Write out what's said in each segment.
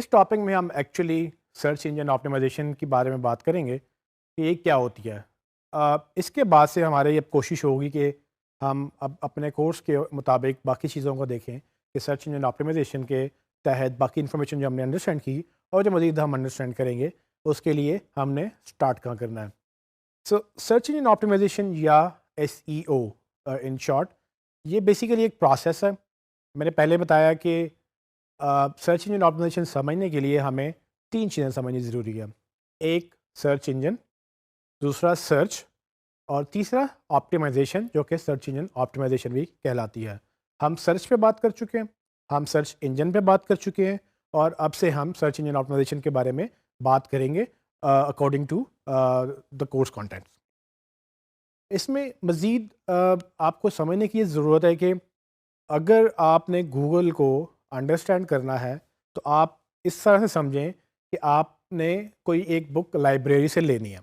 اس topic میں ہم actually search engine optimisation کے بارے میں بات کریں گے کہ یہ کیا ہوتی ہے۔ اس کے بعد سے ہماری اب کوشش ہوگی کہ ہم اب اپنے کورس کے مطابق باقی چیزوں کو دیکھیں کہ سرچ انجن آپٹیمائزیشن کے تحت باقی انفارمیشن جو ہم نے انڈرسٹینڈ کی اور جو مزید ہم انڈرسٹینڈ کریں گے اس کے لیے ہم نے اسٹارٹ کہاں کرنا ہے۔ سو سرچ انجن آپٹیمائزیشن یا SEO ان شارٹ، یہ بیسیکلی ایک پروسیس ہے۔ میں نے پہلے بتایا کہ سرچ انجن آپٹیمائزیشن سمجھنے کے لیے ہمیں 3 چیزیں سمجھنی ضروری ہے۔ ایک سرچ انجن، دوسرا سرچ، اور تیسرا آپٹیمائزیشن جو کہ سرچ انجن آپٹیمائزیشن بھی کہلاتی ہے۔ ہم سرچ پہ بات کر چکے ہیں، ہم سرچ انجن پہ بات کر چکے ہیں، اور اب سے ہم سرچ انجن آپٹیمائزیشن کے بارے میں بات کریں گے according to the course contents. اس میں مزید آپ کو سمجھنے کی ضرورت ہے کہ اگر آپ نے گوگل کو انڈرسٹینڈ کرنا ہے تو آپ اس طرح سے سمجھیں کہ آپ نے کوئی ایک بک لائبریری سے لینی ہے۔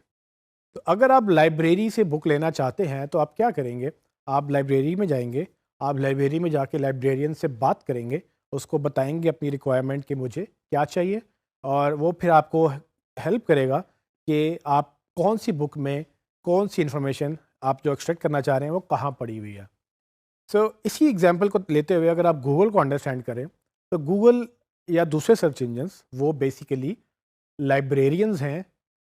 تو اگر آپ لائبریری سے بک لینا چاہتے ہیں تو آپ کیا کریں گے؟ آپ لائبریری میں جائیں گے، آپ لائبریری میں جا کے لائبریرین سے بات کریں گے، اس کو بتائیں گے اپنی ریکوائرمنٹ کہ مجھے کیا چاہیے، اور وہ پھر آپ کو ہیلپ کرے گا کہ آپ کون سی بک میں کون سی انفارمیشن آپ جو ایکسٹریکٹ کرنا چاہ رہے ہیں وہ کہاں پڑی ہوئی ہے۔ اسی ایگزامپل کو لیتے ہوئے اگر آپ گوگل کو انڈرسٹینڈ کریں تو گوگل یا دوسرے سرچ انجنس وہ بیسیکلی لائبریرینز ہیں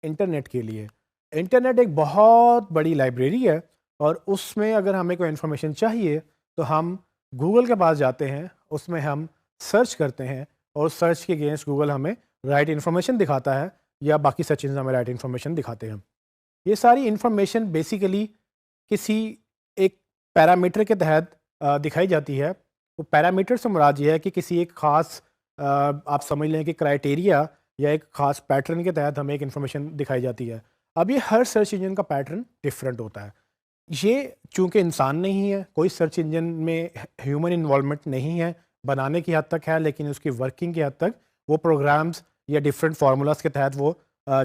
انٹرنیٹ کے لیے۔ انٹرنیٹ ایک بہت بڑی لائبریری ہے، اور اس میں اگر ہمیں کوئی انفارمیشن چاہیے تو ہم گوگل کے پاس جاتے ہیں، اس میں ہم سرچ کرتے ہیں، اور سرچ کے اگینسٹ گوگل ہمیں رائٹ انفارمیشن دکھاتا ہے، یا باقی سرچ انجن ہمیں رائٹ انفارمیشن دکھاتے ہیں۔ یہ ساری انفارمیشن بیسیکلی کسی ایک پیرامیٹر کے تحت دکھائی جاتی ہے۔ وہ پیرامیٹر سے مراد یہ ہے کہ کسی ایک خاص آپ سمجھ لیں کہ کرائٹیریا یا ایک خاص پیٹرن کے تحت ہمیں ایک انفارمیشن دکھائی جاتی ہے۔ اب یہ ہر سرچ انجن کا پیٹرن ڈفرینٹ ہوتا ہے۔ یہ چونکہ انسان نہیں ہے، کوئی سرچ انجن میں ہیومن انوالومنٹ نہیں ہے، بنانے کی حد تک ہے، لیکن اس کی ورکنگ کی حد تک وہ پروگرامز یا ڈفرینٹ فارمولاز کے تحت وہ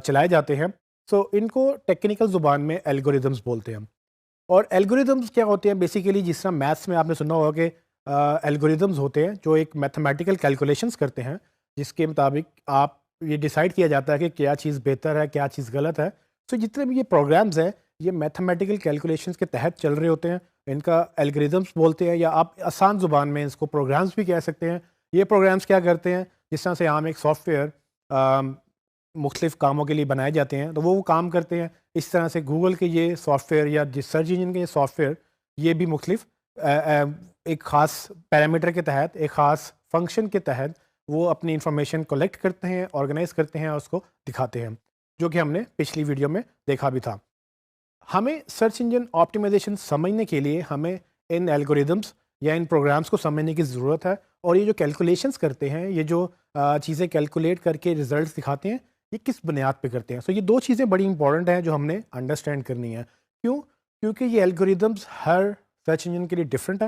چلائے جاتے ہیں۔ ان کو ٹیکنیکل زبان میں الگوریدمز بولتے ہیں۔ اور الگوریدمز کیا ہوتے ہیں؟ بیسیکلی جس طرح میتھس میں آپ نے سنا ہوگا کہ الگوریدمز ہوتے ہیں جو ایک میتھمیٹیکل کیلکولیشنز کرتے ہیں، جس کے مطابق آپ یہ ڈیسائیڈ کیا جاتا ہے کہ کیا چیز بہتر ہے، کیا چیز غلط ہے۔ جتنے بھی یہ پروگرامز ہیں یہ میتھمیٹیکل کیلکولیشنز کے تحت چل رہے ہوتے ہیں، ان کا الگوریدمز بولتے ہیں، یا آپ آسان زبان میں اس کو پروگرامز بھی کہہ سکتے ہیں۔ یہ پروگرامز کیا کرتے ہیں؟ جس طرح سے عام ایک سافٹ ویئر مختلف کاموں کے لیے بنائے جاتے ہیں تو وہ کام کرتے ہیں، اس طرح سے گوگل کے یہ سافٹ ویئر یا جس سرچ انجن کے یہ سافٹ ویئر یہ بھی مختلف ایک خاص پیرامیٹر کے تحت، ایک خاص فنکشن کے تحت وہ اپنی انفارمیشن کلیکٹ کرتے ہیں، آرگنائز کرتے ہیں، اور اس کو دکھاتے ہیں، جو کہ ہم نے پچھلی ویڈیو میں دیکھا بھی تھا۔ ہمیں سرچ انجن آپٹیمائزیشن سمجھنے کے لیے ہمیں ان الگوریدمز یا ان پروگرامز کو سمجھنے کی ضرورت ہے، اور یہ جو کیلکولیشنز کرتے ہیں، یہ جو چیزیں کیلکولیٹ کر کے ریزلٹس دکھاتے ہیں، یہ کس بنیاد پہ کرتے ہیں؟ یہ 2 چیزیں بڑی امپورٹنٹ ہیں جو ہم نے انڈرسٹینڈ کرنی ہے۔ کیونکہ یہ الگوریدمز ہر سرچ انجن کے لیے ڈفرینٹ ہے،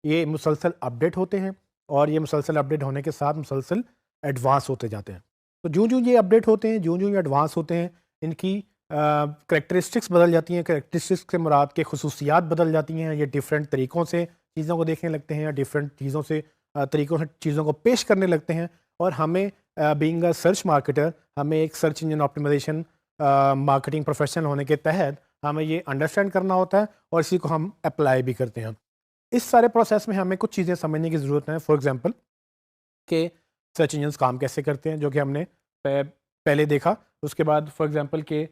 یہ مسلسل اپڈیٹ ہوتے ہیں، اور یہ مسلسل اپڈیٹ ہونے کے ساتھ مسلسل ایڈوانس ہوتے جاتے ہیں۔ تو جو یہ اپڈیٹ ہوتے ہیں، جو یہ ایڈوانس ہوتے ہیں، ان کی کریکٹرسٹکس بدل جاتی ہیں۔ کریکٹرسٹکس سے مراد کے خصوصیات بدل جاتی ہیں، یہ ڈفرینٹ طریقوں سے چیزوں کو دیکھنے لگتے ہیں، یا ڈفرینٹ طریقوں سے چیزوں کو پیش کرنے لگتے ہیں، اور ہمیں بینگ اے سرچ مارکیٹر، ہمیں ایک search engine optimization marketing professional ہونے کے تحت ہمیں یہ انڈرسٹینڈ کرنا ہوتا ہے، اور اسی کو ہم اپلائی بھی کرتے ہیں۔ اس سارے پروسیس میں ہمیں کچھ چیزیں سمجھنے کی ضرورت ہے۔ فار ایگزامپل کہ سرچ انجنس کام کیسے کرتے ہیں، جو کہ ہم نے پہلے دیکھا۔ اس کے بعد فار ایگزامپل کہ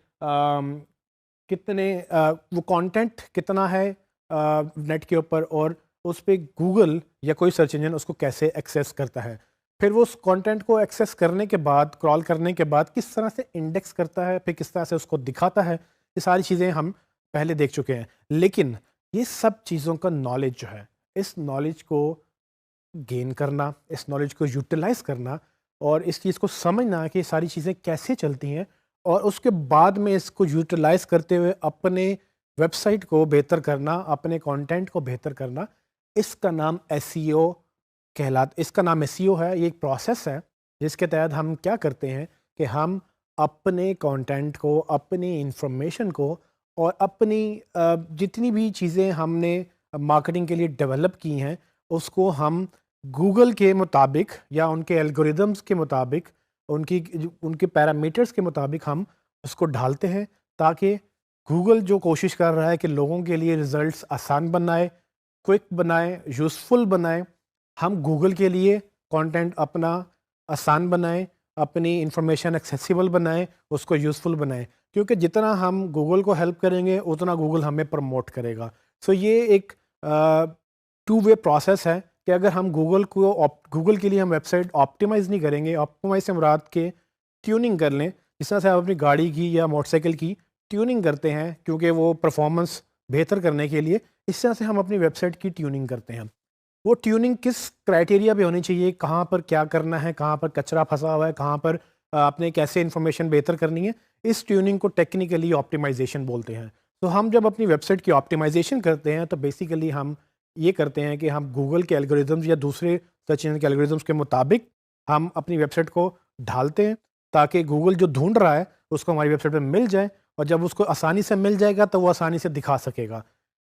کتنے وہ کانٹینٹ کتنا ہے نیٹ کے اوپر، اور اس پہ گوگل یا کوئی سرچ انجن اس کو کیسے ایکسیس کرتا ہے، پھر وہ اس کانٹینٹ کو ایکسیس کرنے کے بعد، کرال کرنے کے بعد کس طرح سے انڈیکس کرتا ہے، پھر کس طرح سے اس کو دکھاتا ہے۔ یہ ساری چیزیں ہم پہلے دیکھ چکے ہیں، لیکن یہ سب چیزوں کا نالج جو ہے، اس نالج کو گین کرنا، اس نالج کو یوٹیلائز کرنا، اور اس چیز کو سمجھنا کہ یہ ساری چیزیں کیسے چلتی ہیں، اور اس کے بعد میں اس کو یوٹیلائز کرتے ہوئے اپنے ویب سائٹ کو بہتر کرنا، اپنے کانٹینٹ کو بہتر کرنا، اس کا نام SEO اس کا نام SEO ہے۔ یہ ایک پروسیس ہے جس کے تحت ہم کیا کرتے ہیں کہ ہم اپنے کانٹینٹ کو، اپنی انفارمیشن کو، اور اپنی جتنی بھی چیزیں ہم نے مارکیٹنگ کے لیے ڈیولپ کی ہیں، اس کو ہم گوگل کے مطابق یا ان کے الگوریدمس کے مطابق ان کے پیرامیٹرز کے مطابق ہم اس کو ڈھالتے ہیں تاکہ گوگل جو کوشش کر رہا ہے کہ لوگوں کے لیے رزلٹس آسان بنائے، کوئک بنائے، یوزفل بنائے، ہم گوگل کے لیے کانٹینٹ اپنا آسان بنائیں، اپنی انفارمیشن ایکسیسیبل بنائیں، اس کو یوزفل بنائیں، کیونکہ جتنا ہم گوگل کو ہیلپ کریں گے اتنا گوگل ہمیں پروموٹ کرے گا. سو یہ ایک ٹو وے پروسیس ہے کہ اگر ہم گوگل کے لیے ہم ویب سائٹ آپٹیمائز نہیں کریں گے، آپٹیمائز سے مراد کے ٹیوننگ کر لیں، جس طرح سے آپ اپنی گاڑی کی یا موٹر سائیکل کی ٹیوننگ کرتے ہیں کیونکہ وہ پرفارمنس بہتر کرنے کے لیے، اس طرح سے ہم اپنی ویب سائٹ کی ٹیوننگ کرتے ہیں. وہ ٹیوننگ کس کرائٹیریا پہ ہونی چاہیے، کہاں پر کیا کرنا ہے، کہاں پر کچرا پھنسا ہوا ہے، کہاں پر آپ نے کیسے انفارمیشن بہتر کرنی ہے، اس ٹیوننگ کو ٹیکنیکلی آپٹیمائزیشن بولتے ہیں. تو ہم جب اپنی ویب سائٹ کی آپٹیمائزیشن کرتے ہیں تو بیسیکلی ہم یہ کرتے ہیں کہ ہم گوگل کے الگوریدمز یا دوسرے سرچ انجن کے الگوریدمز کے مطابق ہم اپنی ویب سائٹ کو ڈھالتے ہیں تاکہ گوگل جو ڈھونڈ رہا ہے اس کو ہماری ویب سائٹ پہ مل جائے، اور جب اس کو آسانی سے مل جائے گا تو وہ آسانی سے دکھا سکے گا.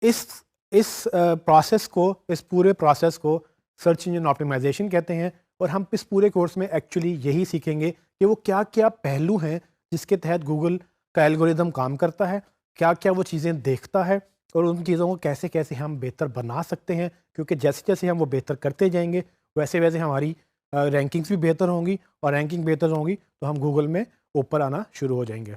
اس پروسیس کو، اس پورے پروسیس کو سرچ انجن آپٹیمائزیشن کہتے ہیں. اور ہم اس پورے کورس میں ایکچولی یہی سیکھیں گے کہ وہ کیا کیا پہلو ہیں جس کے تحت گوگل کا الگوریدم کام کرتا ہے، کیا کیا وہ چیزیں دیکھتا ہے، اور ان چیزوں کو کیسے کیسے ہم بہتر بنا سکتے ہیں، کیونکہ جیسے جیسے ہم وہ بہتر کرتے جائیں گے ویسے ویسے ہماری رینکنگز بھی بہتر ہوں گی، اور رینکنگ بہتر ہوں گی تو ہم گوگل میں اوپر آنا شروع ہو جائیں گے.